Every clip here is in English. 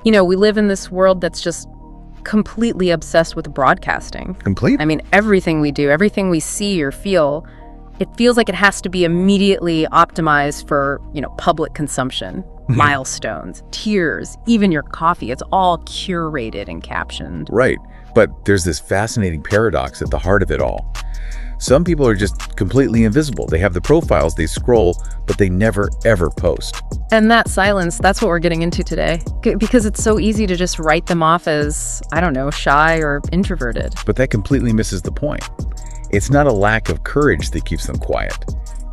We live in this world that's just completely obsessed with broadcasting. Complete? I mean, everything we do, everything we see or feel, it feels like it has to be immediately optimized for, public consumption. Milestones, tears, even your coffee. It's all curated and captioned. Right. But there's this fascinating paradox at the heart of it all. Some people are just completely invisible. They have the profiles, they scroll, but they never, ever post. And that silence, that's what we're getting into today. Because it's so easy to just write them off as, shy or introverted. But that completely misses the point. It's not a lack of courage that keeps them quiet.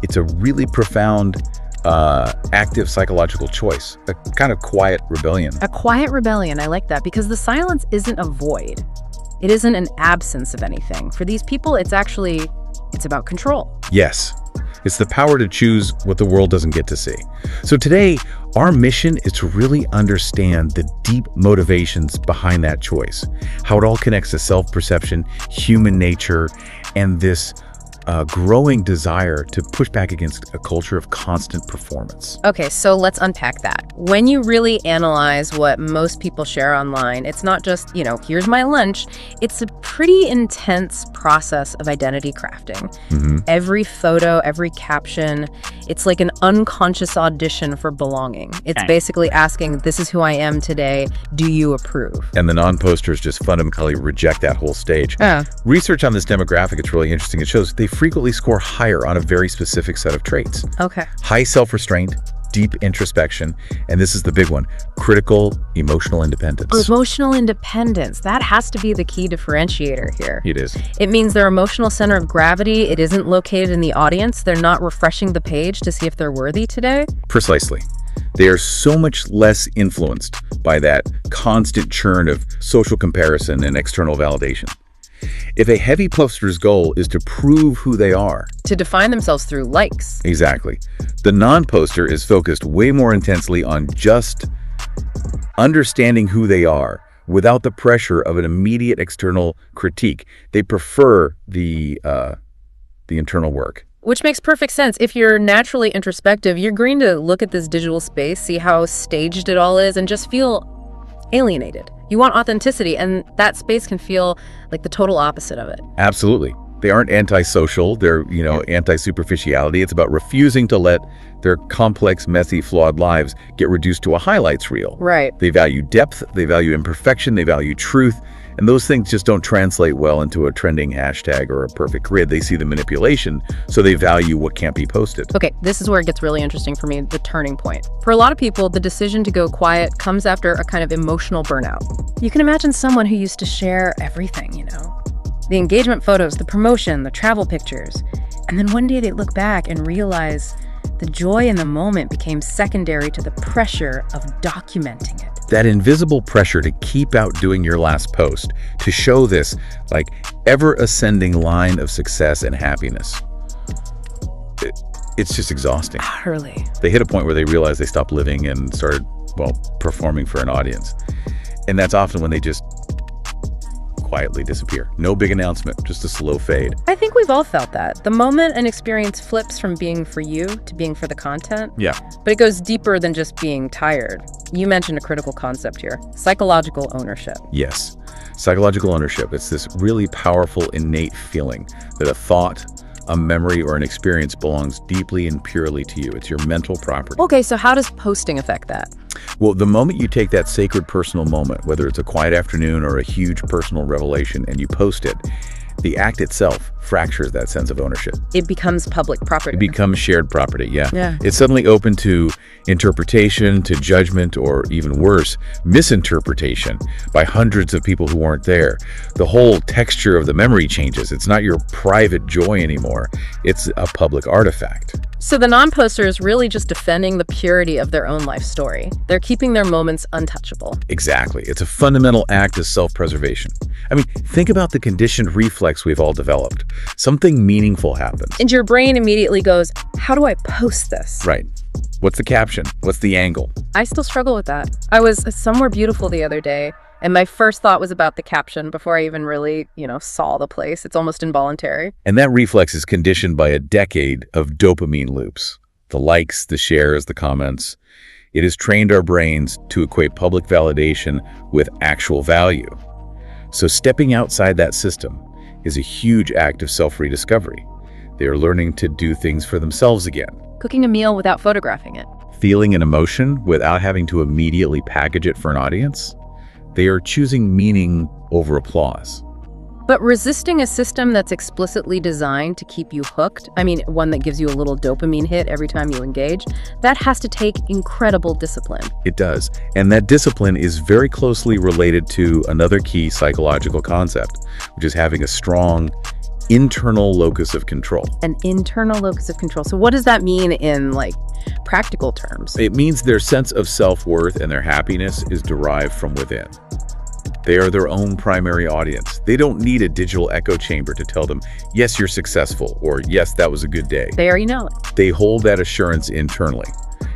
It's a really profound, active psychological choice, a kind of quiet rebellion. A quiet rebellion, I like that, because the silence isn't a void. It isn't an absence of anything. For these people, it's about control. Yes. It's the power to choose what the world doesn't get to see. So today, our mission is to really understand the deep motivations behind that choice, how it all connects to self-perception, human nature, and this growing desire to push back against a culture of constant performance. Okay, so let's unpack that. When you really analyze what most people share online, it's not just, here's my lunch. It's a pretty intense process of identity crafting. Every photo, every caption, it's like an unconscious audition for belonging. It's basically asking, this is who I am today. Do you approve? And the non-posters just fundamentally reject that whole stage. Research on this demographic, it's really interesting. It shows they frequently score higher on a very specific set of traits. Okay. High self-restraint, deep introspection, and this is the big one, critical emotional independence. Emotional independence. That has to be the key differentiator here. It is. It means their emotional center of gravity, it isn't located in the audience. They're not refreshing the page to see if they're worthy today. Precisely. They are so much less influenced by that constant churn of social comparison and external validation. If a heavy poster's goal is to prove who they are, to define themselves through likes. Exactly. The non-poster is focused way more intensely on just understanding who they are without the pressure of an immediate external critique. They prefer the internal work. Which makes perfect sense. If you're naturally introspective, you're going to look at this digital space, see how staged it all is, and just feel alienated. You want authenticity, and that space can feel like the total opposite of it. Absolutely. They aren't antisocial. They're, anti-superficiality. It's about refusing to let their complex, messy, flawed lives get reduced to a highlights reel. Right. They value depth, they value imperfection, they value truth, and those things just don't translate well into a trending hashtag or a perfect grid. They see the manipulation, so they value what can't be posted. Okay, this is where it gets really interesting for me, the turning point. For a lot of people, the decision to go quiet comes after a kind of emotional burnout. You can imagine someone who used to share everything, the engagement photos, the promotion, the travel pictures. And then one day they look back and realize the joy in the moment became secondary to the pressure of documenting it. That invisible pressure to keep outdoing your last post, to show this ever-ascending line of success and happiness. It's just exhausting. Utterly. They hit a point where they realize they stopped living and started, performing for an audience. And that's often when they just quietly disappear. No big announcement, just a slow fade. I think we've all felt that. The moment an experience flips from being for you to being for the content. Yeah. But it goes deeper than just being tired. You mentioned a critical concept here, psychological ownership. Yes. Psychological ownership. It's this really powerful, innate feeling that a thought, a memory, or an experience belongs deeply and purely to you. It's your mental property. Okay, so how does posting affect that? Well, the moment you take that sacred personal moment, whether it's a quiet afternoon or a huge personal revelation, and you post it, the act itself fractures that sense of ownership. It becomes public property. It becomes shared property, yeah. It's suddenly open to interpretation, to judgment, or even worse, misinterpretation by hundreds of people who weren't there. The whole texture of the memory changes. It's not your private joy anymore. It's a public artifact. So the non-poster is really just defending the purity of their own life story. They're keeping their moments untouchable. Exactly. It's a fundamental act of self-preservation. I mean, think about the conditioned reflex we've all developed. Something meaningful happens. And your brain immediately goes, how do I post this? Right. What's the caption? What's the angle? I still struggle with that. I was somewhere beautiful the other day, and my first thought was about the caption before I even really, saw the place. It's almost involuntary. And that reflex is conditioned by a decade of dopamine loops. The likes, the shares, the comments. It has trained our brains to equate public validation with actual value. So stepping outside that system is a huge act of self-rediscovery. They are learning to do things for themselves again. Cooking a meal without photographing it. Feeling an emotion without having to immediately package it for an audience. They are choosing meaning over applause. But resisting a system that's explicitly designed to keep you hooked, one that gives you a little dopamine hit every time you engage, that has to take incredible discipline. It does. And that discipline is very closely related to another key psychological concept, which is having a strong internal locus of control. An internal locus of control. So what does that mean in practical terms? It means their sense of self-worth and their happiness is derived from within. They are their own primary audience. They don't need a digital echo chamber to tell them, yes, you're successful, or yes, that was a good day. They already know it. They hold that assurance internally.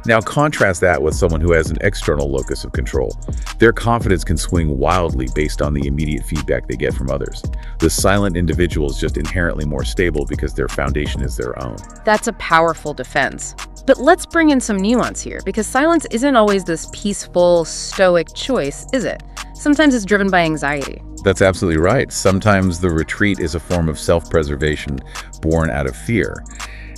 Now contrast that with someone who has an external locus of control. Their confidence can swing wildly based on the immediate feedback they get from others. The silent individual is just inherently more stable because their foundation is their own. That's a powerful defense. But let's bring in some nuance here, because silence isn't always this peaceful, stoic choice, is it? Sometimes it's driven by anxiety. That's absolutely right. Sometimes the retreat is a form of self-preservation born out of fear.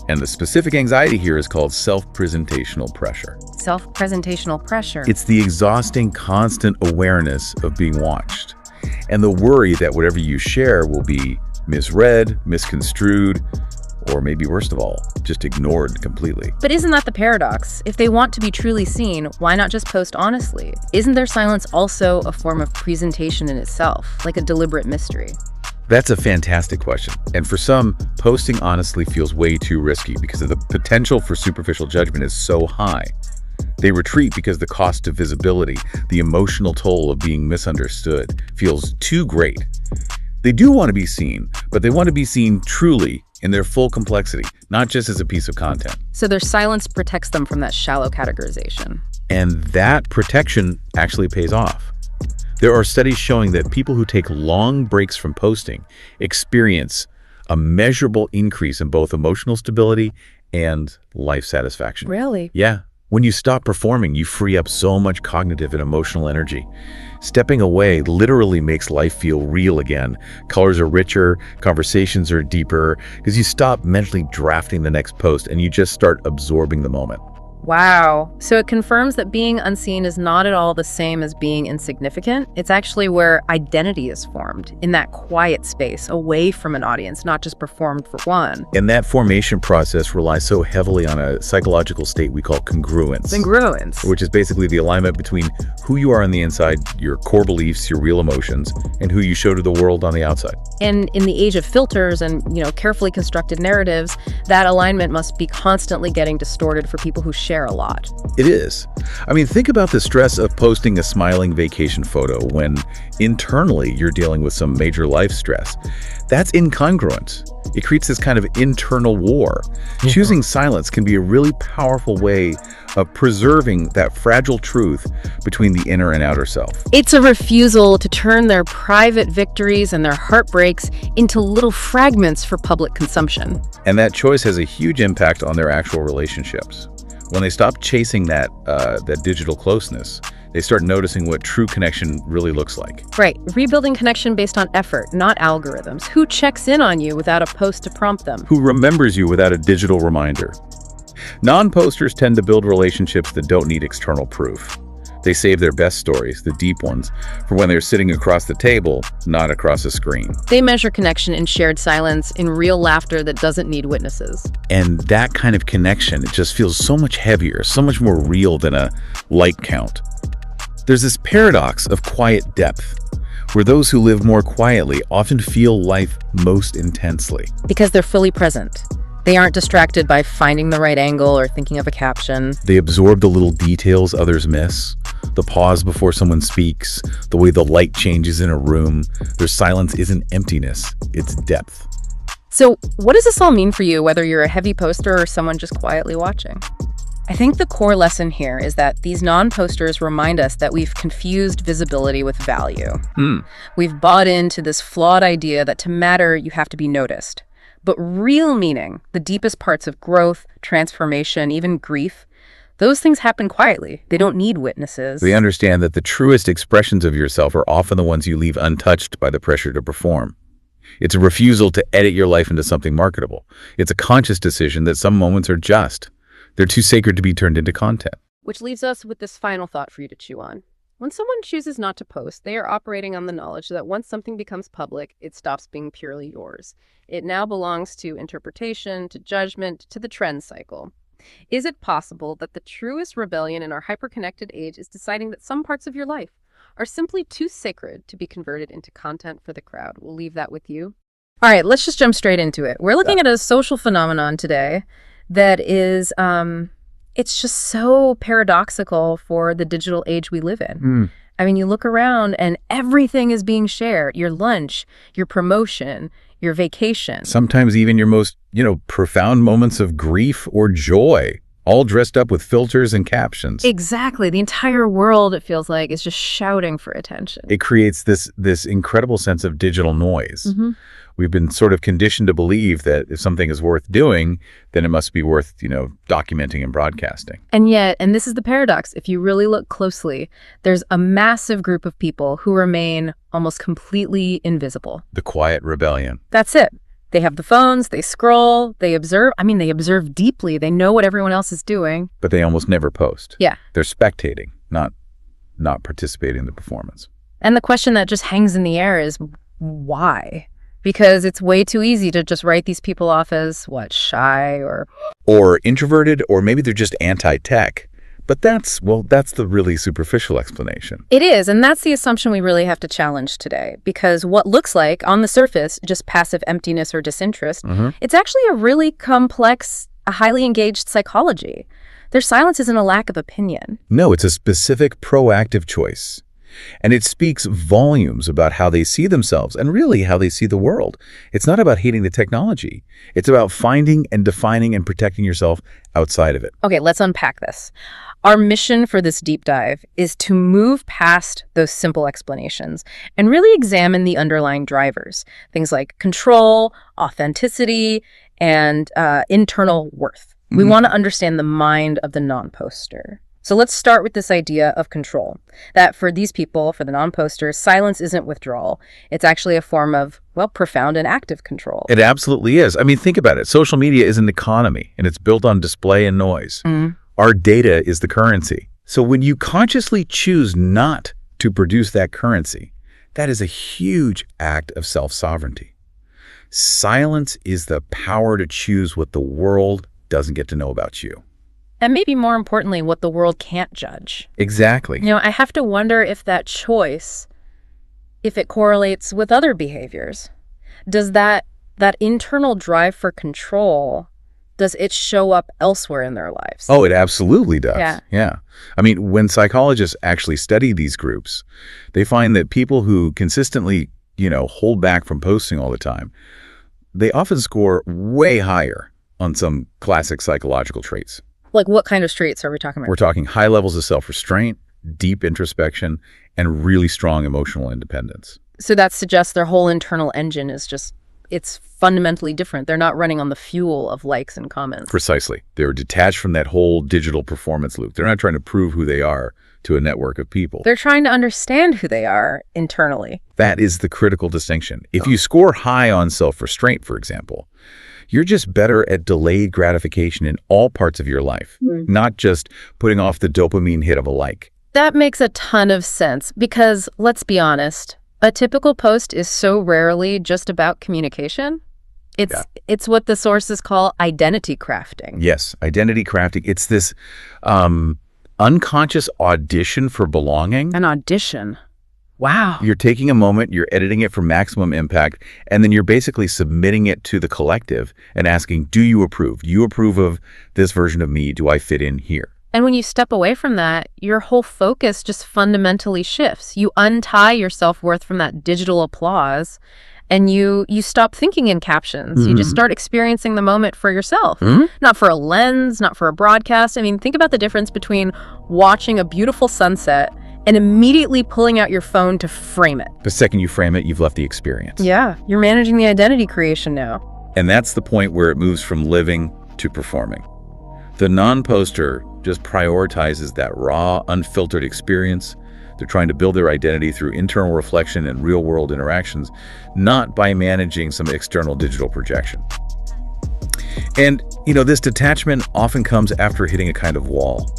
And the specific anxiety here is called self-presentational pressure. Self-presentational pressure. It's the exhausting, constant awareness of being watched. And the worry that whatever you share will be misread, misconstrued, or maybe worst of all, just ignored completely. But isn't that the paradox? If they want to be truly seen, why not just post honestly? Isn't their silence also a form of presentation in itself, like a deliberate mystery? That's a fantastic question. And for some, posting honestly feels way too risky because the potential for superficial judgment is so high. They retreat because the cost of visibility, the emotional toll of being misunderstood, feels too great. They do want to be seen, but they want to be seen truly in their full complexity, not just as a piece of content. So their silence protects them from that shallow categorization. And that protection actually pays off. There are studies showing that people who take long breaks from posting experience a measurable increase in both emotional stability and life satisfaction. Really? Yeah. When you stop performing, you free up so much cognitive and emotional energy. Stepping away literally makes life feel real again. Colors are richer, conversations are deeper, because you stop mentally drafting the next post and you just start absorbing the moment. Wow. So it confirms that being unseen is not at all the same as being insignificant. It's actually where identity is formed, in that quiet space, away from an audience, not just performed for one. And that formation process relies so heavily on a psychological state we call congruence. Congruence. Which is basically the alignment between who you are on the inside, your core beliefs, your real emotions, and who you show to the world on the outside. And in the age of filters and, carefully constructed narratives, that alignment must be constantly getting distorted for people who share a lot. It is. Think about the stress of posting a smiling vacation photo when internally you're dealing with some major life stress. That's incongruent. It creates this kind of internal war. Choosing silence can be a really powerful way of preserving that fragile truth between the inner and outer self. It's a refusal to turn their private victories and their heartbreaks into little fragments for public consumption. And that choice has a huge impact on their actual relationships. When they stop chasing that digital closeness, they start noticing what true connection really looks like. Right. Rebuilding connection based on effort, not algorithms. Who checks in on you without a post to prompt them? Who remembers you without a digital reminder? Non-posters tend to build relationships that don't need external proof. They save their best stories, the deep ones, for when they're sitting across the table, not across a screen. They measure connection in shared silence, in real laughter that doesn't need witnesses. And that kind of connection, it just feels so much heavier, so much more real than a like count. There's this paradox of quiet depth, where those who live more quietly often feel life most intensely. Because they're fully present. They aren't distracted by finding the right angle or thinking of a caption. They absorb the little details others miss, the pause before someone speaks, the way the light changes in a room. Their silence isn't emptiness, it's depth. So what does this all mean for you, whether you're a heavy poster or someone just quietly watching? I think the core lesson here is that these non-posters remind us that we've confused visibility with value. We've bought into this flawed idea that to matter, you have to be noticed. But real meaning, the deepest parts of growth, transformation, even grief, those things happen quietly. They don't need witnesses. They understand that the truest expressions of yourself are often the ones you leave untouched by the pressure to perform. It's a refusal to edit your life into something marketable. It's a conscious decision that some moments are just. They're too sacred to be turned into content. Which leaves us with this final thought for you to chew on. When someone chooses not to post, they are operating on the knowledge that once something becomes public, it stops being purely yours. It now belongs to interpretation, to judgment, to the trend cycle. Is it possible that the truest rebellion in our hyper-connected age is deciding that some parts of your life are simply too sacred to be converted into content for the crowd? We'll leave that with you. All right, let's just jump straight into it. We're looking at a social phenomenon today that is, it's just so paradoxical for the digital age we live in. I mean, you look around and everything is being shared. Your lunch, your promotion, your vacation. Sometimes even your most, profound moments of grief or joy, all dressed up with filters and captions. Exactly. The entire world, it feels like, is just shouting for attention. It creates this incredible sense of digital noise. We've been sort of conditioned to believe that if something is worth doing, then it must be worth, documenting and broadcasting. And yet, and this is the paradox, if you really look closely, there's a massive group of people who remain almost completely invisible. The quiet rebellion. That's it. They have the phones, they scroll, they observe. I mean, they observe deeply. They know what everyone else is doing. But they almost never post. Yeah. They're spectating, not participating in the performance. And the question that just hangs in the air is why? Because it's way too easy to just write these people off as, shy or introverted, or maybe they're just anti-tech. But that's the really superficial explanation. It is, and that's the assumption we really have to challenge today. Because what looks like, on the surface, just passive emptiness or disinterest, it's actually a really complex, a highly engaged psychology. Their silence isn't a lack of opinion. No, it's a specific proactive choice. And it speaks volumes about how they see themselves and really how they see the world. It's not about hating the technology. It's about finding and defining and protecting yourself outside of it. Okay, let's unpack this. Our mission for this deep dive is to move past those simple explanations and really examine the underlying drivers, things like control, authenticity, and internal worth. We want to understand the mind of the non-poster. So let's start with this idea of control, that for these people, for the non-posters, silence isn't withdrawal. It's actually a form of, profound and active control. It absolutely is. I mean, think about it. Social media is an economy, and it's built on display and noise. Our data is the currency. So when you consciously choose not to produce that currency, that is a huge act of self-sovereignty. Silence is the power to choose what the world doesn't get to know about you. And maybe more importantly, what the world can't judge. Exactly. I have to wonder if that choice, if it correlates with other behaviors. Does that internal drive for control, does it show up elsewhere in their lives? Oh, it absolutely does. Yeah. I mean, when psychologists actually study these groups, they find that people who consistently, hold back from posting all the time, they often score way higher on some classic psychological traits. Like what kind of traits are we talking about? We're talking high levels of self-restraint, deep introspection, and really strong emotional independence. So that suggests their whole internal engine is it's fundamentally different. They're not running on the fuel of likes and comments. Precisely. They're detached from that whole digital performance loop. They're not trying to prove who they are to a network of people. They're trying to understand who they are internally. That is the critical distinction. If you score high on self-restraint, for example, you're just better at delayed gratification in all parts of your life, not just putting off the dopamine hit of a like. That makes a ton of sense because, let's be honest, a typical post is so rarely just about communication. It's what the sources call identity crafting. Yes, identity crafting. It's this unconscious audition for belonging. An audition. Wow. You're taking a moment, you're editing it for maximum impact, and then you're basically submitting it to the collective and asking, do you approve? Do you approve of this version of me? Do I fit in here? And when you step away from that, your whole focus just fundamentally shifts. You untie your self-worth from that digital applause, and you stop thinking in captions. You just start experiencing the moment for yourself. Not for a lens, not for a broadcast. I mean, think about the difference between watching a beautiful sunset and immediately pulling out your phone to frame it. The second you frame it, you've left the experience. Yeah, you're managing the identity creation now. And that's the point where it moves from living to performing. The non-poster just prioritizes that raw, unfiltered experience. They're trying to build their identity through internal reflection and real-world interactions, not by managing some external digital projection. And, this detachment often comes after hitting a kind of wall.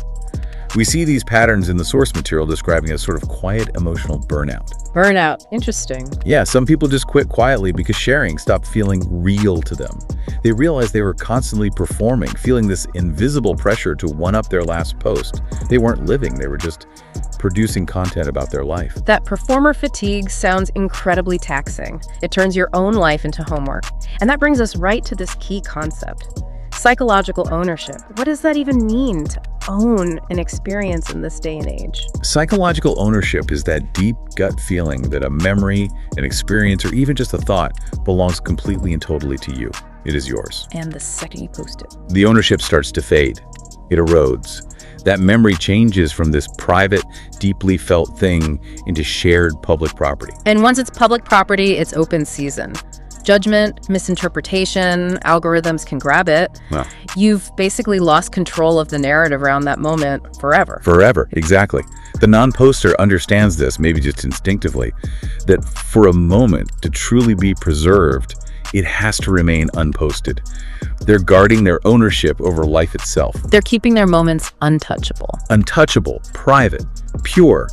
We see these patterns in the source material describing a sort of quiet emotional burnout. Burnout. Interesting. Yeah, some people just quit quietly because sharing stopped feeling real to them. They realized they were constantly performing, feeling this invisible pressure to one-up their last post. They weren't living, they were just producing content about their life. That performer fatigue sounds incredibly taxing. It turns your own life into homework. And that brings us right to this key concept. Psychological ownership. What does that even mean to own an experience in this day and age? Psychological ownership is that deep gut feeling that a memory, an experience, or even just a thought belongs completely and totally to you. It is yours. And the second you post it, the ownership starts to fade. It erodes. That memory changes from this private, deeply felt thing into shared public property. And once it's public property, it's open season. Judgment, misinterpretation, algorithms can grab it. Wow. You've basically lost control of the narrative around that moment forever. Forever, exactly. The non-poster understands this, maybe just instinctively, that for a moment to truly be preserved, it has to remain unposted. They're guarding their ownership over life itself. They're keeping their moments untouchable. Untouchable, private, pure.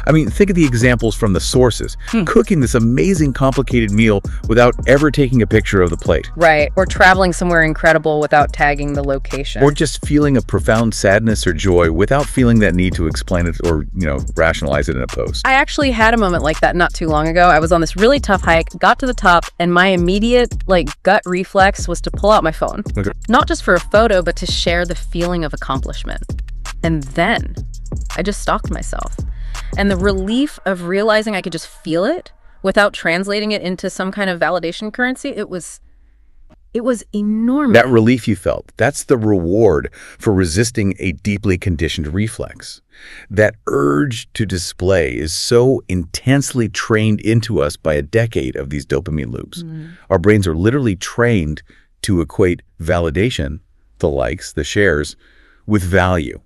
I mean, think of the examples from the sources. Cooking this amazing, complicated meal without ever taking a picture of the plate. Right. Or traveling somewhere incredible without tagging the location. Or just feeling a profound sadness or joy without feeling that need to explain it or, rationalize it in a post. I actually had a moment like that not too long ago. I was on this really tough hike, got to the top, and my immediate, gut reflex was to pull out my phone. Okay. Not just for a photo, but to share the feeling of accomplishment. And then I just stalked myself. And the relief of realizing I could just feel it without translating it into some kind of validation currency, it was enormous. That relief you felt, that's the reward for resisting a deeply conditioned reflex. That urge to display is so intensely trained into us by a decade of these dopamine loops. Our brains are literally trained to equate validation, the likes, the shares, with value.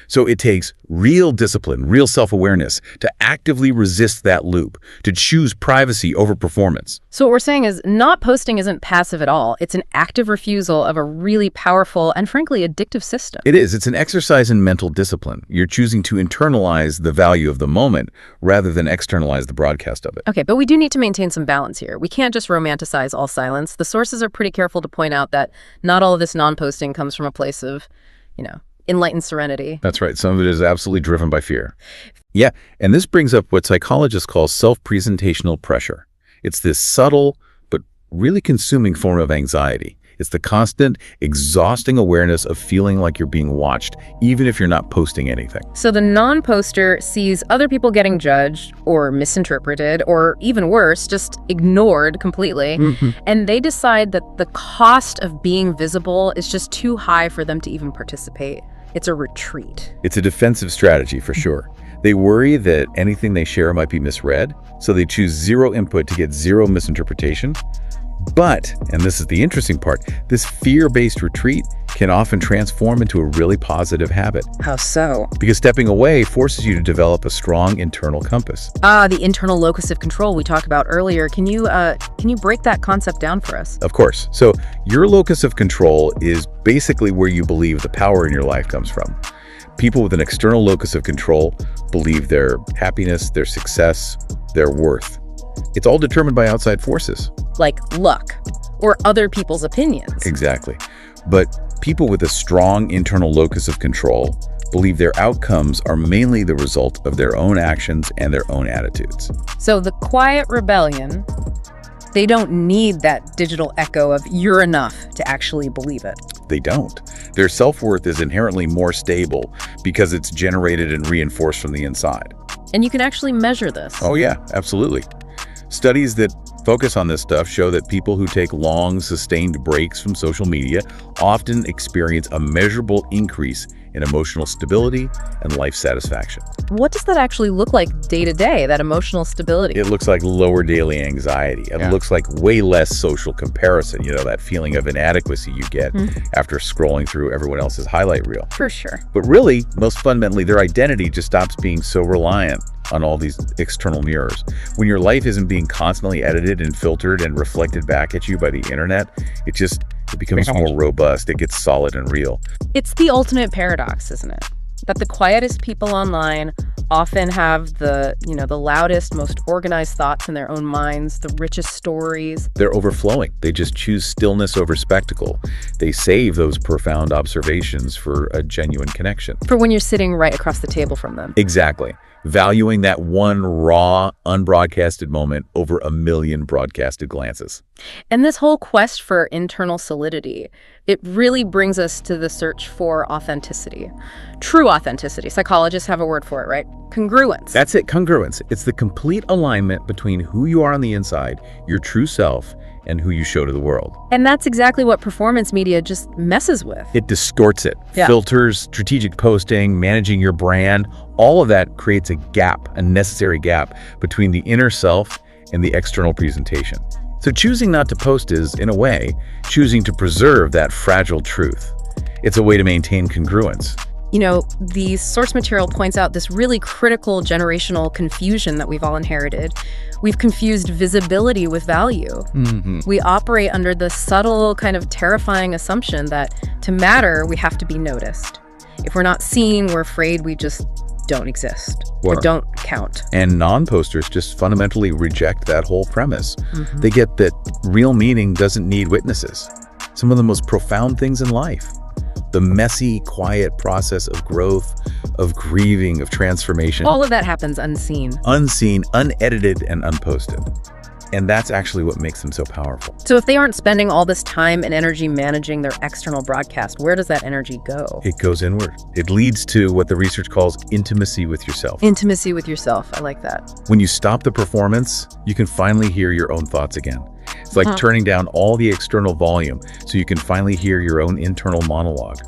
So it takes real discipline, real self-awareness to actively resist that loop, to choose privacy over performance. So what we're saying is not posting isn't passive at all. It's an active refusal of a really powerful and frankly addictive system. It is. It's an exercise in mental discipline. You're choosing to internalize the value of the moment rather than externalize the broadcast of it. Okay, but we do need to maintain some balance here. We can't just romanticize all silence. The sources are pretty careful to point out that not all of this non-posting comes from a place of, enlightened serenity. That's right. Some of it is absolutely driven by fear. Yeah, and this brings up what psychologists call self-presentational pressure. It's this subtle but really consuming form of anxiety. It's the constant, exhausting awareness of feeling like you're being watched, even if you're not posting anything. So the non-poster sees other people getting judged or misinterpreted or even worse, just ignored completely. And they decide that the cost of being visible is just too high for them to even participate. It's a retreat. It's a defensive strategy for sure. They worry that anything they share might be misread, so they choose zero input to get zero misinterpretation. But, and this is the interesting part, this fear-based retreat can often transform into a really positive habit. How so? Because stepping away forces you to develop a strong internal compass. The internal locus of control we talked about earlier. Can you break that concept down for us? Of course. So your locus of control is basically where you believe the power in your life comes from. People with an external locus of control believe their happiness, their success, their worth. It's all determined by outside forces. Like luck or other people's opinions. Exactly. But people with a strong internal locus of control believe their outcomes are mainly the result of their own actions and their own attitudes. So the quiet rebellion, they don't need that digital echo of you're enough to actually believe it. They don't. Their self-worth is inherently more stable because it's generated and reinforced from the inside. And you can actually measure this. Oh yeah, absolutely. Studies that focus on this stuff show that people who take long, sustained breaks from social media often experience a measurable increase in emotional stability and life satisfaction. What does that actually look like day to day, that emotional stability? It looks like lower daily anxiety. It looks like way less social comparison, that feeling of inadequacy you get after scrolling through everyone else's highlight reel. For sure. But really, most fundamentally, their identity just stops being so reliant on all these external mirrors. When your life isn't being constantly edited and filtered and reflected back at you by the internet, it becomes more robust. It gets solid and real. It's the ultimate paradox, isn't it? That the quietest people online often have the loudest, most organized thoughts in their own minds, the richest stories. They're overflowing. They just choose stillness over spectacle. They save those profound observations for a genuine connection. For when you're sitting right across the table from them. Exactly. Valuing that one raw, unbroadcasted moment over a million broadcasted glances. And this whole quest for internal solidity, it really brings us to the search for authenticity. True authenticity. Psychologists have a word for it, right? Congruence. That's it, congruence. It's the complete alignment between who you are on the inside, your true self, and who you show to the world. And that's exactly what performance media just messes with. It distorts it. Yeah. Filters, strategic posting, managing your brand, all of that creates a necessary gap between the inner self and the external presentation. So choosing not to post is, in a way, choosing to preserve that fragile truth. It's a way to maintain congruence. The source material points out this really critical generational confusion that we've all inherited. We've confused visibility with value. We operate under the subtle, kind of terrifying assumption that to matter, we have to be noticed. If we're not seen, we're afraid we just don't exist or don't count. And non-posters just fundamentally reject that whole premise. They get that real meaning doesn't need witnesses. Some of the most profound things in life. The messy, quiet process of growth, of grieving, of transformation. All of that happens unseen. Unseen, unedited, and unposted. And that's actually what makes them so powerful. So if they aren't spending all this time and energy managing their external broadcast, where does that energy go? It goes inward. It leads to what the research calls intimacy with yourself. Intimacy with yourself. I like that. When you stop the performance, you can finally hear your own thoughts again. It's like turning down all the external volume so you can finally hear your own internal monologue.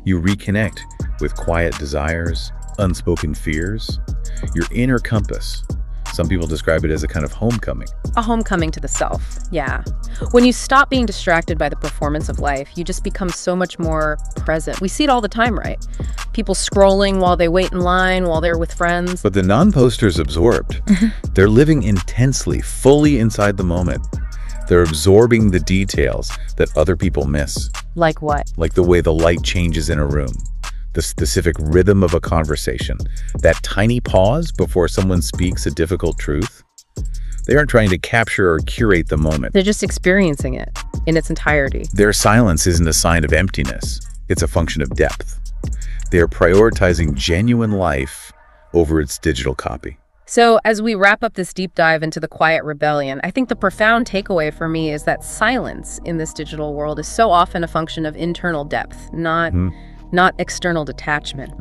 You reconnect with quiet desires, unspoken fears, your inner compass. Some people describe it as a kind of homecoming. A homecoming to the self, yeah. When you stop being distracted by the performance of life, you just become so much more present. We see it all the time, right? People scrolling while they wait in line, while they're with friends. But the non-poster's absorbed. They're living intensely, fully inside the moment. They're absorbing the details that other people miss. Like what? Like the way the light changes in a room, the specific rhythm of a conversation, that tiny pause before someone speaks a difficult truth. They aren't trying to capture or curate the moment. They're just experiencing it in its entirety. Their silence isn't a sign of emptiness. It's a function of depth. They are prioritizing genuine life over its digital copy. So as we wrap up this deep dive into the quiet rebellion, I think the profound takeaway for me is that silence in this digital world is so often a function of internal depth, not external detachment.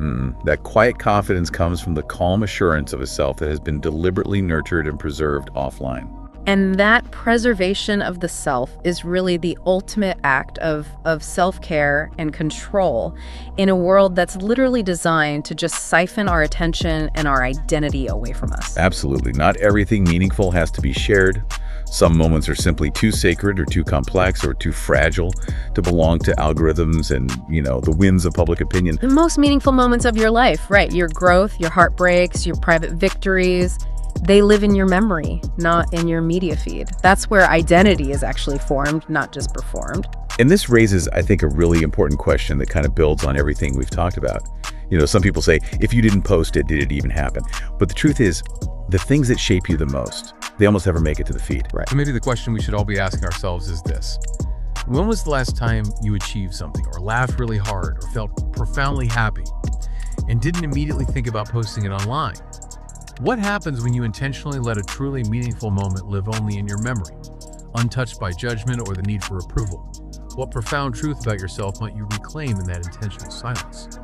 That quiet confidence comes from the calm assurance of a self that has been deliberately nurtured and preserved offline. And that preservation of the self is really the ultimate act of self-care and control in a world that's literally designed to just siphon our attention and our identity away from us. Absolutely. Not everything meaningful has to be shared. Some moments are simply too sacred or too complex or too fragile to belong to algorithms and, the winds of public opinion. The most meaningful moments of your life, right? Your growth, your heartbreaks, your private victories, they live in your memory, not in your media feed. That's where identity is actually formed, not just performed. And this raises, I think, a really important question that kind of builds on everything we've talked about. Some people say, if you didn't post it, did it even happen? But the truth is, the things that shape you the most, they almost never make it to the feed. Right. So maybe the question we should all be asking ourselves is this. When was the last time you achieved something or laughed really hard or felt profoundly happy and didn't immediately think about posting it online? What happens when you intentionally let a truly meaningful moment live only in your memory, untouched by judgment or the need for approval? What profound truth about yourself might you reclaim in that intentional silence?